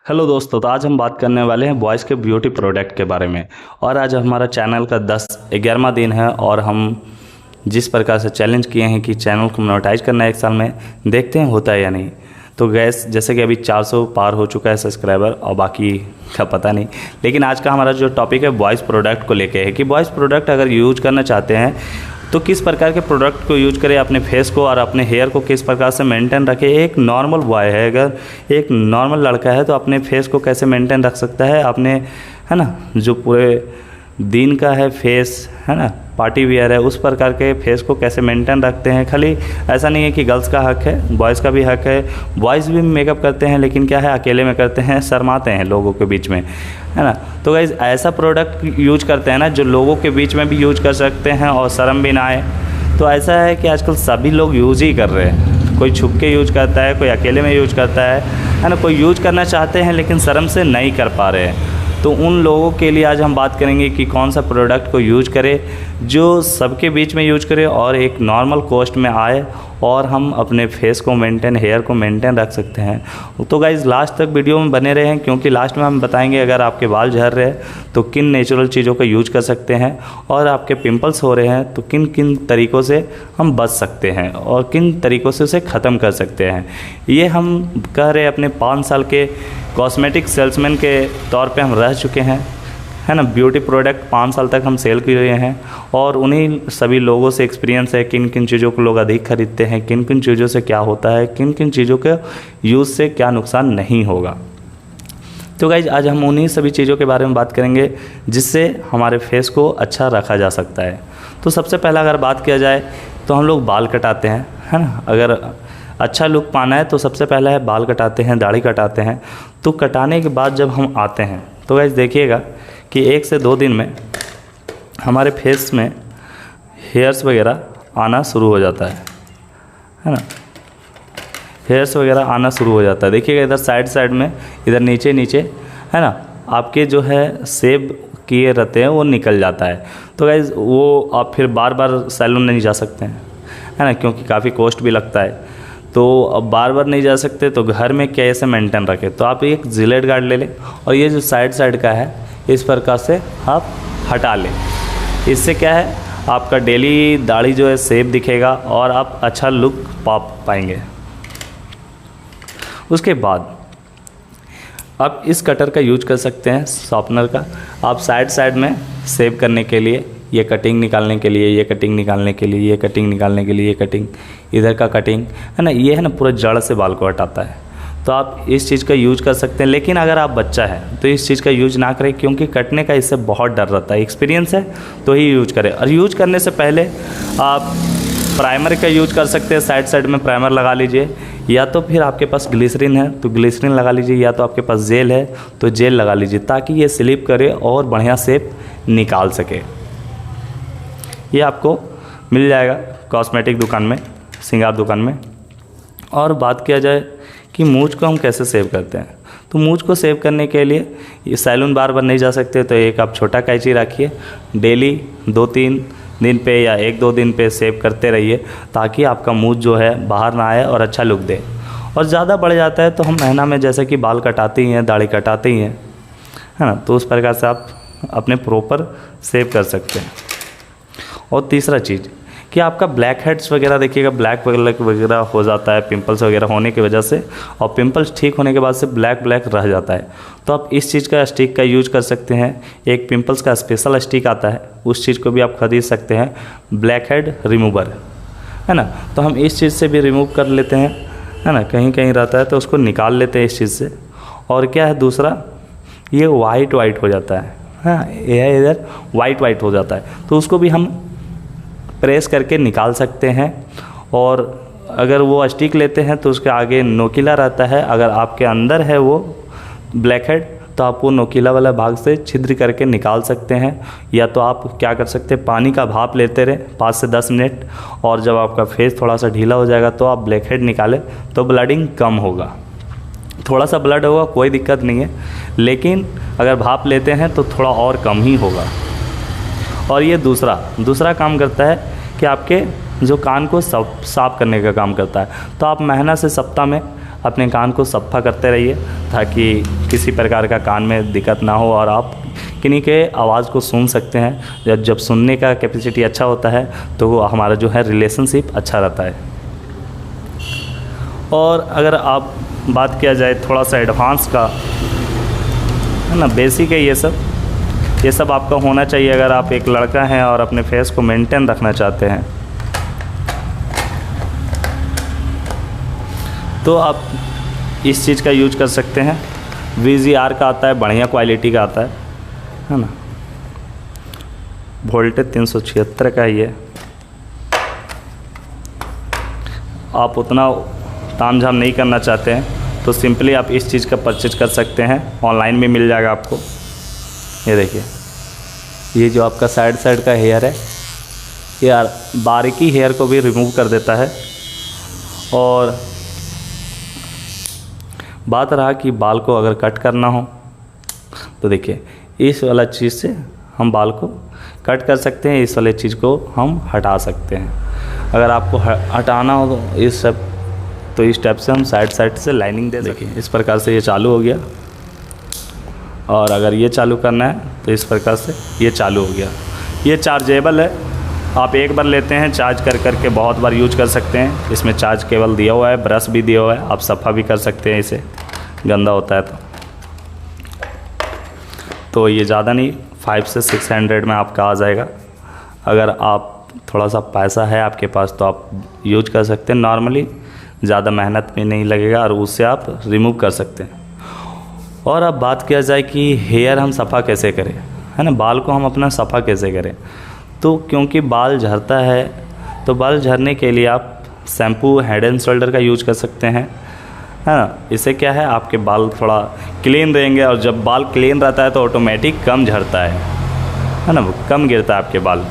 Hello दोस्तों, तो आज हम बात करने वाले हैं बॉयज़ के ब्यूटी प्रोडक्ट के बारे में। और आज हमारा चैनल का 11वां दिन है और हम जिस प्रकार से चैलेंज किए हैं कि चैनल को मोनेटाइज करना है 1 साल में, देखते हैं होता है या नहीं। तो गैस जैसे कि अभी 400 पार हो चुका है सब्सक्राइबर और बाकी का पता नहीं। लेकिन आज का हमारा जो टॉपिक है बॉयज़ प्रोडक्ट को लेके है कि बॉयज़ प्रोडक्ट अगर यूज करना चाहते हैं तो किस प्रकार के प्रोडक्ट को यूज करें, अपने फेस को और अपने हेयर को किस प्रकार से मेंटेन रखें। एक नॉर्मल बॉय है, अगर एक नॉर्मल लड़का है तो अपने फेस को कैसे मेंटेन रख सकता है, अपने है ना जो पूरे दिन का है फेस है ना पार्टी वियर है, उस प्रकार के फेस को कैसे मेंटेन रखते हैं। खाली ऐसा नहीं है कि गर्ल्स का हक है, बॉयज़ का भी हक है। बॉयज़ भी मेकअप करते हैं लेकिन क्या है अकेले में करते हैं, शर्माते हैं लोगों के बीच में, है ना। तो गाइस ऐसा प्रोडक्ट यूज करते हैं ना जो लोगों के बीच में भी यूज कर सकते हैं और शर्म भी ना आए। तो ऐसा है कि आजकल सभी लोग यूज़ ही कर रहे हैं, कोई छुप के यूज करता है, कोई अकेले में यूज करता है ना। कोई यूज करना चाहते हैं लेकिन शर्म से नहीं कर पा रहे हैं। तो उन लोगों के लिए आज हम बात करेंगे कि कौन सा प्रोडक्ट को यूज करें जो सबके बीच में यूज करें और एक नॉर्मल कॉस्ट में आए और हम अपने फेस को मेंटेन, हेयर को मेंटेन रख सकते हैं। तो गाइज़ लास्ट तक वीडियो में बने रहें क्योंकि लास्ट में हम बताएंगे अगर आपके बाल झड़ रहे हैं तो किन नेचुरल चीज़ों का यूज कर सकते हैं, और आपके पिंपल्स हो रहे हैं तो किन किन तरीक़ों से हम बच सकते हैं और किन तरीक़ों से उसे ख़त्म कर सकते हैं। ये हम कह रहे अपने 5 साल के कॉस्मेटिक सेल्समैन के तौर पे हम रह चुके हैं, है ना। ब्यूटी प्रोडक्ट 5 साल तक हम सेल किए हैं और उन्हीं सभी लोगों से एक्सपीरियंस है किन किन चीज़ों को लोग अधिक खरीदते हैं, किन किन चीज़ों से क्या होता है, किन किन चीज़ों के यूज़ से क्या नुकसान नहीं होगा। तो गाइज आज हम उन्हीं सभी चीज़ों के बारे में बात करेंगे जिससे हमारे फेस को अच्छा रखा जा सकता है। तो सबसे पहला अगर बात किया जाए तो हम लोग बाल कटाते हैं, है ना। अगर अच्छा लुक पाना है तो सबसे पहला है बाल कटाते हैं, दाढ़ी कटाते हैं। तो कटाने के बाद जब हम आते हैं तो गाइस देखिएगा कि 1 से 2 दिन में हमारे फेस में हेयर्स वगैरह आना शुरू हो जाता है ना। हेयर्स वगैरह आना शुरू हो जाता है। देखिएगा इधर साइड में, इधर नीचे है ना, आपके जो है सेव किए रहते हैं वो निकल जाता है। तो गाइस वो आप फिर बार बार सैलून नहीं जा सकते हैं, है ना, क्योंकि काफ़ी कॉस्ट भी लगता है। तो अब बार बार नहीं जा सकते तो घर में कैसे मेंटेन रखें, तो आप एक जिलेट गार्ड ले लें और ये जो साइड का है इस प्रकार से आप हटा लें। इससे क्या है आपका डेली दाढ़ी जो है सेफ दिखेगा और आप अच्छा लुक पा पाएंगे। उसके बाद आप इस कटर का यूज कर सकते हैं, शॉर्पनर का। आप साइड में सेव करने के लिए, ये कटिंग निकालने के लिए, ये कटिंग निकालने के लिए, ये कटिंग निकालने के लिए, ये कटिंग, इधर का कटिंग, है ना, ये है ना पूरा जड़ से बाल को हटाता है। तो आप इस चीज़ का यूज कर सकते हैं। लेकिन अगर आप बच्चा है तो इस चीज़ का यूज ना करें क्योंकि कटने का इससे बहुत डर रहता है। एक्सपीरियंस है तो ही यूज करें। और यूज करने से पहले आप प्राइमर का यूज कर सकते हैं, साइड में प्राइमर लगा लीजिए, या तो फिर आपके पास ग्लिसरीन है तो ग्लिसरीन लगा लीजिए, या तो आपके पास जेल है तो जेल लगा लीजिए ताकि ये स्लिप करे और बढ़िया शेप निकाल सके। ये आपको मिल जाएगा कॉस्मेटिक दुकान में, श्रृंगार दुकान में। और बात किया जाए कि मूंछ को हम कैसे सेव करते हैं, तो मूंछ को सेव करने के लिए ये सैलून बार नहीं जा सकते तो एक आप छोटा कैंची रखिए, डेली 2-3 दिन पे या 1-2 दिन पे सेव करते रहिए ताकि आपका मूंछ जो है बाहर ना आए और अच्छा लुक दे। और ज़्यादा बढ़ जाता है तो हम महीना में जैसे कि बाल कटाते ही हैं, दाढ़ी कटाते ही हैं, है ना, तो उस प्रकार से आप अपने प्रॉपर सेव कर सकते हैं। और तीसरा चीज़ कि आपका ब्लैक हेड्स वगैरह देखिएगा, ब्लैक वगैरह हो जाता है पिंपल्स वगैरह होने की वजह से, और पिंपल्स ठीक होने के बाद से ब्लैक रह जाता है। तो आप इस चीज़ का स्टिक का यूज कर सकते हैं। एक पिंपल्स का स्पेशल स्टिक आता है, उस चीज़ को भी आप खरीद सकते हैं, ब्लैक हेड रिमूवर, है ना। तो हम इस चीज़ से भी रिमूव कर लेते हैं, है ना, कहीं रहता है तो उसको निकाल लेते हैं इस चीज़ से। और क्या है दूसरा, ये वाइट हो जाता है, हाँ, ये इधर वाइट हो जाता है तो उसको भी हम प्रेस करके निकाल सकते हैं। और अगर वो स्टिक लेते हैं तो उसके आगे नोकीला रहता है, अगर आपके अंदर है वो ब्लैक हेड तो आप वो नोकीला वाला भाग से छिद्र करके निकाल सकते हैं। या तो आप क्या कर सकते हैं, पानी का भाप लेते रहें 5 से 10 मिनट, और जब आपका फेस थोड़ा सा ढीला हो जाएगा तो आप ब्लैक हेड निकालें तो ब्लडिंग कम होगा। थोड़ा सा ब्लड होगा कोई दिक्कत नहीं है, लेकिन अगर भाप लेते हैं तो थोड़ा और कम ही होगा। और ये दूसरा काम करता है कि आपके जो कान को साफ करने का काम करता है। तो आप महीना से सप्ताह में अपने कान को सफ़ा करते रहिए ताकि किसी प्रकार का कान में दिक्कत ना हो और आप किन्हीं के आवाज़ को सुन सकते हैं। जब सुनने का कैपेसिटी अच्छा होता है तो वो हमारा जो है रिलेशनशिप अच्छा रहता है। और अगर आप बात किया जाए थोड़ा सा एडवांस का, है ना, बेसिक है ये सब आपका होना चाहिए अगर आप एक लड़का हैं और अपने फेस को मेंटेन रखना चाहते हैं। तो आप इस चीज़ का यूज कर सकते हैं। VGR का आता है, बढ़िया क्वालिटी का आता है ना। वोल्टेज 376 का ही है। आप उतना तामझाम नहीं करना चाहते हैं तो सिंपली आप इस चीज़ का परचेज कर सकते हैं, ऑनलाइन भी मिल जाएगा आपको। ये देखिए, ये जो आपका साइड का हेयर है, ये बारीकी हेयर को भी रिमूव कर देता है। और बात रहा कि बाल को अगर कट करना हो तो देखिए, इस वाला चीज़ से हम बाल को कट कर सकते हैं, इस वाले चीज़ को हम हटा सकते हैं। अगर आपको हटाना हो तो इस सब, तो इस टाइप से हम साइड से लाइनिंग दे देखिए, इस प्रकार से ये चालू हो गया। और अगर ये चालू करना है तो इस प्रकार से ये चालू हो गया। ये चार्जेबल है, आप एक बार लेते हैं चार्ज करके बहुत बार यूज कर सकते हैं। इसमें चार्ज केबल दिया हुआ है, ब्रश भी दिया हुआ है, आप सफ़ा भी कर सकते हैं इसे, गंदा होता है तो ये ज़्यादा नहीं, 500 से 600 में आपका आ जाएगा। अगर आप थोड़ा सा पैसा है आपके पास तो आप यूज कर सकते हैं, नॉर्मली ज़्यादा मेहनत भी नहीं लगेगा और उससे आप रिमूव कर सकते हैं। और अब बात किया जाए कि हेयर हम सफ़ा कैसे करें, है ना, बाल को हम अपना सफ़ा कैसे करें। तो क्योंकि बाल झड़ता है तो बाल झड़ने के लिए आप शैम्पू हेड एंड शोल्डर का यूज कर सकते हैं, है ना। इससे क्या है, आपके बाल थोड़ा क्लीन रहेंगे और जब बाल क्लीन रहता है तो ऑटोमेटिक कम झड़ता है ना, कम गिरता है आपके बाल।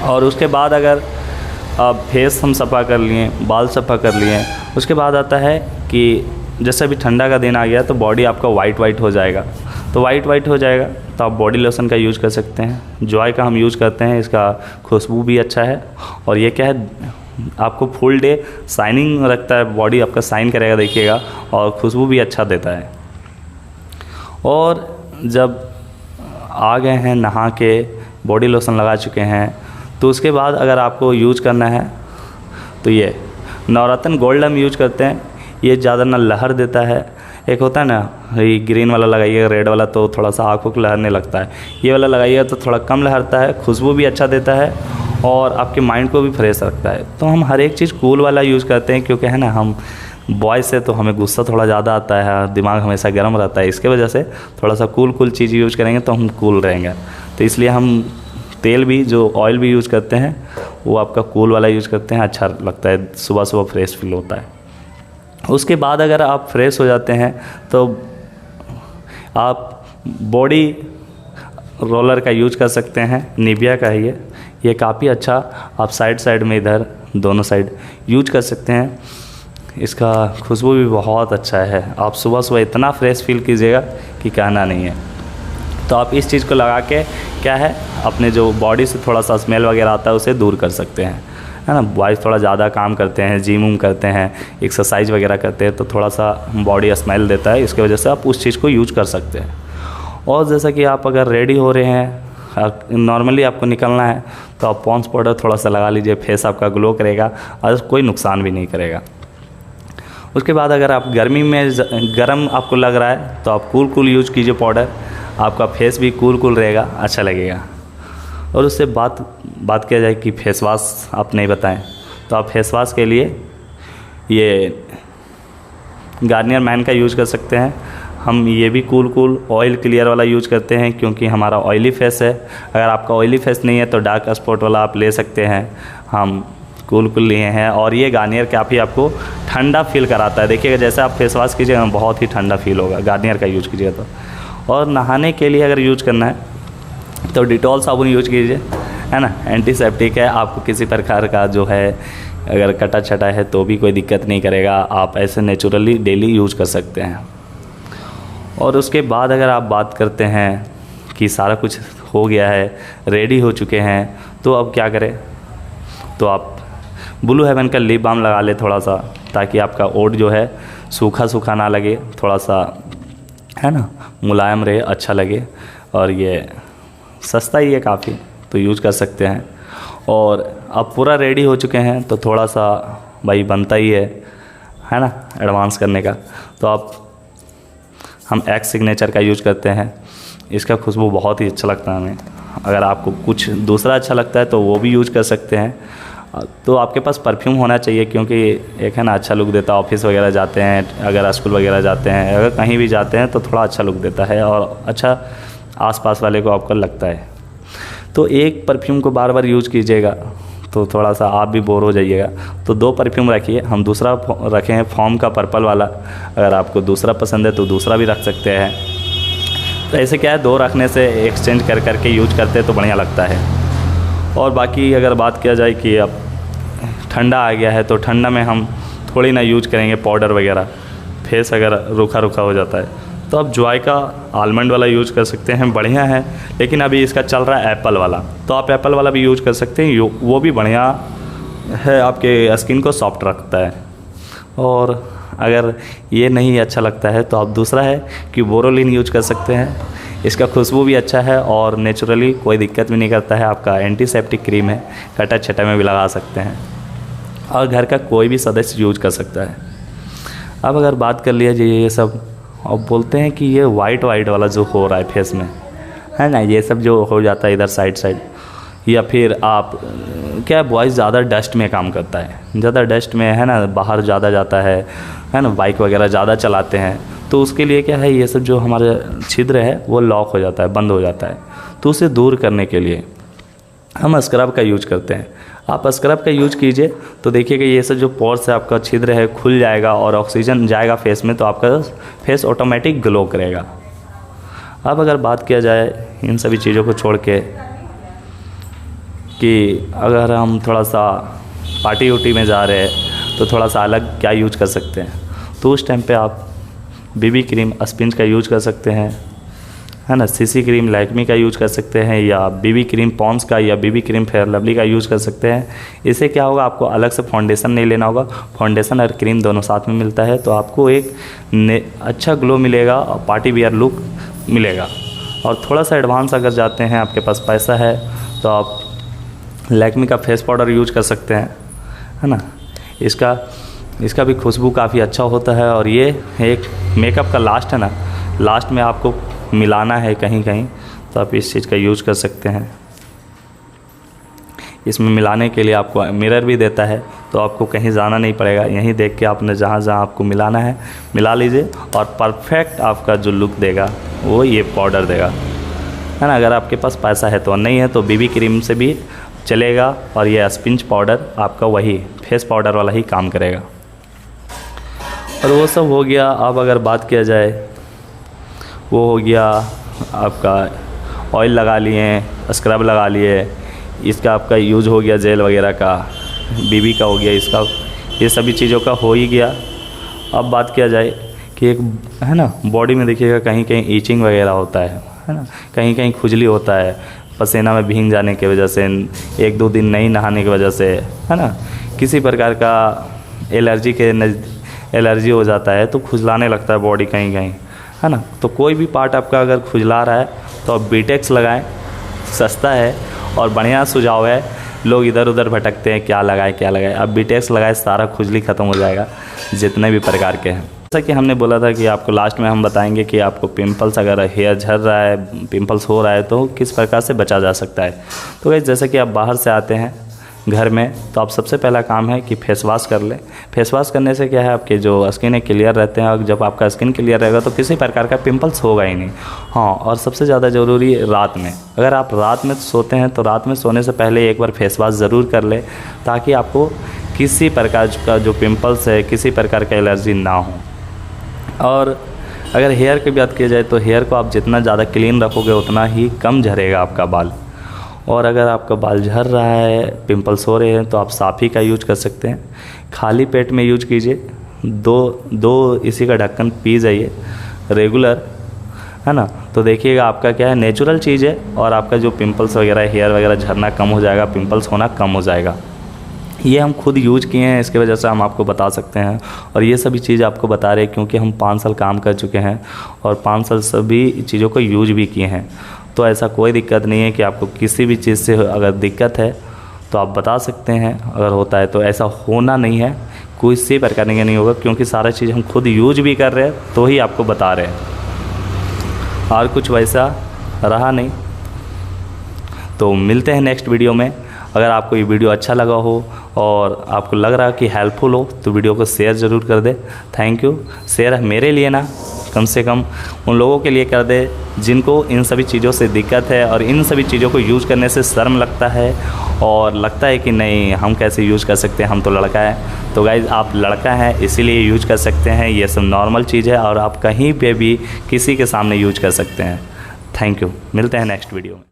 और उसके बाद अगर आप फेस हम सफ़ा कर लिए, बाल सफ़ा कर लिए, उसके बाद आता है कि जैसे अभी ठंडा का दिन आ गया तो बॉडी आपका वाइट हो जाएगा। तो वाइट हो जाएगा तो आप बॉडी लोशन का यूज़ कर सकते हैं। जॉय का हम यूज़ करते हैं, इसका खुशबू भी अच्छा है और ये क्या है, आपको फुल डे शाइनिंग रखता है, बॉडी आपका शाइन करेगा देखिएगा, और खुशबू भी अच्छा देता है। और जब आ गए हैं नहा के, बॉडी लोशन लगा चुके हैं, तो उसके बाद अगर आपको यूज करना है तो ये नवरत्न गोल्ड हम यूज करते हैं। ये ज़्यादा ना लहर देता है, एक होता है ना ये ग्रीन वाला लगाइएगा, रेड वाला तो थोड़ा सा आँखों को लहरने लगता है, ये वाला लगाइएगा तो थोड़ा कम लहरता है, खुशबू भी अच्छा देता है और आपके माइंड को भी फ्रेश रखता है। तो हम हर एक चीज़ कूल वाला यूज़ करते हैं, क्योंकि है ना हम बॉयज़ से तो हमें गुस्सा थोड़ा ज़्यादा आता है, दिमाग हमेशा गर्म रहता है, इसके वजह से थोड़ा सा कूल चीज़ यूज़ करेंगे तो हम कूल रहेंगे। तो इसलिए हम तेल भी, जो ऑयल भी यूज़ करते हैं वो आपका कूल वाला यूज़ करते हैं, अच्छा लगता है, सुबह फ्रेश फील होता है। उसके बाद अगर आप फ्रेश हो जाते हैं तो आप बॉडी रोलर का यूज कर सकते हैं, निविया का है ये काफ़ी अच्छा, आप साइड में इधर दोनों साइड यूज कर सकते हैं। इसका खुशबू भी बहुत अच्छा है, आप सुबह इतना फ्रेश फील कीजिएगा कि कहना नहीं है। तो आप इस चीज़ को लगा के क्या है, अपने जो बॉडी से थोड़ा सा स्मेल वगैरह आता है उसे दूर कर सकते हैं, है ना। बॉयज़ थोड़ा ज़्यादा काम करते हैं, जिम करते हैं, एक्सरसाइज वगैरह करते हैं, तो थोड़ा सा बॉडी स्मेल देता है, इसकी वजह से आप उस चीज़ को यूज कर सकते हैं। और जैसा कि आप अगर रेडी हो रहे हैं, नॉर्मली आपको निकलना है, तो आप पॉन्ड्स पाउडर थोड़ा सा लगा लीजिए, फेस आपका ग्लो करेगा और कोई नुकसान भी नहीं करेगा। उसके बाद अगर आप गर्मी में गर्म आपको लग रहा है तो आप कूल यूज कीजिए पाउडर, आपका फेस भी कूल रहेगा, अच्छा लगेगा। और उससे बात किया जाए कि फेस वाश आप नहीं बताएं, तो आप फेस वाश के लिए ये गार्नियर मैन का यूज़ कर सकते हैं। हम ये भी कूल ऑयल क्लियर वाला यूज़ करते हैं, क्योंकि हमारा ऑयली फेस है। अगर आपका ऑयली फेस नहीं है तो डार्क स्पॉट वाला आप ले सकते हैं, हम कूल लिए हैं। और ये गार्नियर काफ़ी आपको ठंडा फील कराता है, देखिएगा जैसे आप फेस वॉश कीजिएगा बहुत ही ठंडा फील होगा, गार्नियर का यूज़ कीजिएगा तो। और नहाने के लिए अगर यूज करना है तो डिटॉल साबुन यूज कीजिए, है ना, एंटीसेप्टिक है, आपको किसी प्रकार का जो है अगर कटा छटा है तो भी कोई दिक्कत नहीं करेगा, आप ऐसे नेचुरली डेली यूज कर सकते हैं। और उसके बाद अगर आप बात करते हैं कि सारा कुछ हो गया है, रेडी हो चुके हैं, तो अब क्या करें, तो आप ब्लू हेवन का लिप बाम लगा ले थोड़ा सा, ताकि आपका ओट जो है सूखा सूखा ना लगे, थोड़ा सा है ना मुलायम रहे, अच्छा लगे। और ये सस्ता ही है काफ़ी, तो यूज कर सकते हैं। और अब पूरा रेडी हो चुके हैं तो थोड़ा सा भाई बनता ही है ना एडवांस करने का। तो अब हम एक्स सिग्नेचर का यूज करते हैं। इसका खुशबू बहुत ही अच्छा लगता है हमें। अगर आपको कुछ दूसरा अच्छा लगता है तो वो भी यूज कर सकते हैं। तो आपके पास परफ्यूम होना चाहिए, क्योंकि एक है ना अच्छा लुक देता है। ऑफिस वगैरह जाते हैं, अगर स्कूल वगैरह जाते हैं, अगर कहीं भी जाते हैं तो थोड़ा अच्छा लुक देता है और अच्छा आसपास वाले को आपको लगता है। तो एक परफ्यूम को बार बार यूज कीजिएगा तो थोड़ा सा आप भी बोर हो जाइएगा। तो 2 परफ्यूम रखिए। हम दूसरा रखे हैं फॉर्म का पर्पल वाला। अगर आपको दूसरा पसंद है तो दूसरा भी रख सकते हैं। तो ऐसे क्या है, 2 रखने से एक्सचेंज कर करके यूज करते तो बढ़िया लगता है। और बाकी अगर बात किया जाए कि अब ठंडा आ गया है तो ठंडा में हम थोड़ी ना यूज करेंगे पाउडर वगैरह, फेस वगैरह रूखा रूखा हो जाता है। तो अब जॉय का आलमंड वाला यूज कर सकते हैं, बढ़िया है। लेकिन अभी इसका चल रहा है एप्पल वाला, तो आप एप्पल वाला भी यूज कर सकते हैं। वो भी बढ़िया है, आपके स्किन को सॉफ्ट रखता है। और अगर ये नहीं अच्छा लगता है तो आप दूसरा है कि बोरोलिन यूज कर सकते हैं। इसका खुशबू भी अच्छा है और नेचुरली कोई दिक्कत भी नहीं करता है। आपका एंटीसेप्टिक क्रीम है, कटा छटा में भी लगा सकते हैं और घर का कोई भी सदस्य यूज कर सकता है। अब अगर बात कर लिया जाए ये सब, और बोलते हैं कि ये वाइट वाला जो हो रहा है फेस में, है ना, ये सब जो हो जाता है इधर साइड, या फिर आप क्या बॉयज़ ज़्यादा डस्ट में काम करता है, ज़्यादा डस्ट में है ना, बाहर ज़्यादा जाता है ना, बाइक वगैरह ज़्यादा चलाते हैं। तो उसके लिए क्या है, ये सब जो हमारा छिद्र है वो लॉक हो जाता है, बंद हो जाता है। तो उसे दूर करने के लिए हम स्क्रब का यूज करते हैं। आप स्क्रब का यूज कीजिए तो देखिएगा ये सब जो पोर्स है, आपका छिद्र है, खुल जाएगा और ऑक्सीजन जाएगा फेस में, तो आपका फेस ऑटोमेटिक ग्लो करेगा। अब अगर बात किया जाए इन सभी चीज़ों को छोड़ के कि अगर हम थोड़ा सा पार्टी उटी में जा रहे हैं तो थोड़ा सा अलग क्या यूज कर सकते हैं, तो उस टाइम पे आप बीबी क्रीम स्पिंज का यूज कर सकते हैं, है ना। सीसी क्रीम लैक्मी का यूज कर सकते हैं, या बीबी क्रीम पॉन्स का, या बीबी क्रीम फेयर लवली का यूज कर सकते हैं। इससे क्या होगा, आपको अलग से फाउंडेशन नहीं लेना होगा, फाउंडेशन और क्रीम दोनों साथ में मिलता है, तो आपको एक अच्छा ग्लो मिलेगा और पार्टी वियर लुक मिलेगा। और थोड़ा सा एडवांस अगर जाते हैं, आपके पास पैसा है, तो आप लैक्मी का फेस पाउडर यूज कर सकते हैं, है ना। इसका भी खुशबू काफ़ी अच्छा होता है। और ये एक मेकअप का लास्ट है ना, लास्ट में आपको मिलाना है कहीं कहीं, तो आप इस चीज़ का यूज कर सकते हैं। इसमें मिलाने के लिए आपको मिरर भी देता है, तो आपको कहीं जाना नहीं पड़ेगा, यहीं देख के आपने जहाँ जहाँ आपको मिलाना है मिला लीजिए, और परफेक्ट आपका जो लुक देगा वो ये पाउडर देगा, है ना। अगर आपके पास पैसा है तो, नहीं है तो बीबी क्रीम से भी चलेगा, और ये स्पिंज पाउडर आपका वही फेस पाउडर वाला ही काम करेगा। और वो सब हो गया। अब अगर बात किया जाए, वो हो गया आपका ऑयल लगा लिए, स्क्रब लगा लिए, इसका आपका यूज़ हो गया जेल वगैरह का, बीबी का हो गया, इसका ये सभी चीज़ों का हो ही गया। अब बात किया जाए कि एक है ना, बॉडी में देखिएगा कहीं कहीं ईचिंग वगैरह होता है ना, कहीं कहीं खुजली होता है, पसीना में भीग जाने की वजह से, 1-2 दिन नहीं नहाने की वजह से, है ना, किसी प्रकार का एलर्जी हो जाता है, तो खुजलाने लगता है बॉडी कहीं कहीं, है ना। तो कोई भी पार्ट आपका अगर खुजला रहा है तो आप बीटेक्स लगाएं, सस्ता है और बढ़िया सुझाव है। लोग इधर उधर भटकते हैं क्या लगाए, अब बीटेक्स लगाए, सारा खुजली ख़त्म हो जाएगा जितने भी प्रकार के हैं। जैसा कि हमने बोला था कि आपको लास्ट में हम बताएंगे कि आपको पिंपल्स, अगर हेयर झड़ रहा है, पिंपल्स हो रहा है, तो किस प्रकार से बचा जा सकता है। तो गाइस, जैसे कि आप बाहर से आते हैं घर में, तो आप सबसे पहला काम है कि फेस वॉश कर लें। फेस वॉश करने से क्या है, आपके जो स्किन है क्लियर रहते हैं, और जब आपका स्किन क्लियर रहेगा तो किसी प्रकार का पिंपल्स होगा ही नहीं। हाँ, और सबसे ज़्यादा ज़रूरी रात में, अगर आप रात में सोते हैं तो रात में सोने से पहले एक बार फेस वॉश ज़रूर कर लें, ताकि आपको किसी प्रकार का जो पिंपल्स है, किसी प्रकार का एलर्जी ना हो। और अगर हेयर की बात की जाए तो हेयर को आप जितना ज़्यादा क्लीन रखोगे उतना ही कम झड़ेगा आपका बाल। और अगर आपका बाल झड़ रहा है, पिंपल्स हो रहे हैं, तो आप साफ़ी का यूज कर सकते हैं। खाली पेट में यूज कीजिए, दो इसी का ढक्कन पी जाइए रेगुलर, है ना। तो देखिएगा आपका क्या है, नेचुरल चीज़ है, और आपका जो पिंपल्स वगैरह, हेयर वगैरह झड़ना कम हो जाएगा, पिंपल्स होना कम हो जाएगा। ये हम खुद यूज किए हैं, इसकी वजह से हम आपको बता सकते हैं। और ये सभी चीज़ आपको बता रहे हैं क्योंकि हम 5 साल काम कर चुके हैं और 5 साल सभी चीज़ों को यूज भी किए हैं। तो ऐसा कोई दिक्कत नहीं है कि आपको किसी भी चीज़ से अगर दिक्कत है तो आप बता सकते हैं, अगर होता है तो। ऐसा होना नहीं है, किसी प्रकार का नहीं होगा, क्योंकि सारा चीज़ हम खुद यूज भी कर रहे हैं तो ही आपको बता रहे हैं, और कुछ वैसा रहा नहीं। तो मिलते हैं नेक्स्ट वीडियो में। अगर आपको ये वीडियो अच्छा लगा हो और आपको लग रहा है कि हेल्पफुल हो तो वीडियो को शेयर ज़रूर कर दे। Thank you. शेयर मेरे लिए ना, कम से कम उन लोगों के लिए कर दे जिनको इन सभी चीज़ों से दिक्कत है और इन सभी चीज़ों को यूज़ करने से शर्म लगता है और लगता है कि नहीं हम कैसे यूज़ कर सकते हैं, हम तो लड़का है। तो गाइज़ आप लड़का हैं इसीलिए यूज कर सकते हैं, ये सब नॉर्मल चीज़ है और आप कहीं पे भी किसी के सामने यूज कर सकते हैं। Thank you. मिलते हैं नेक्स्ट वीडियो में।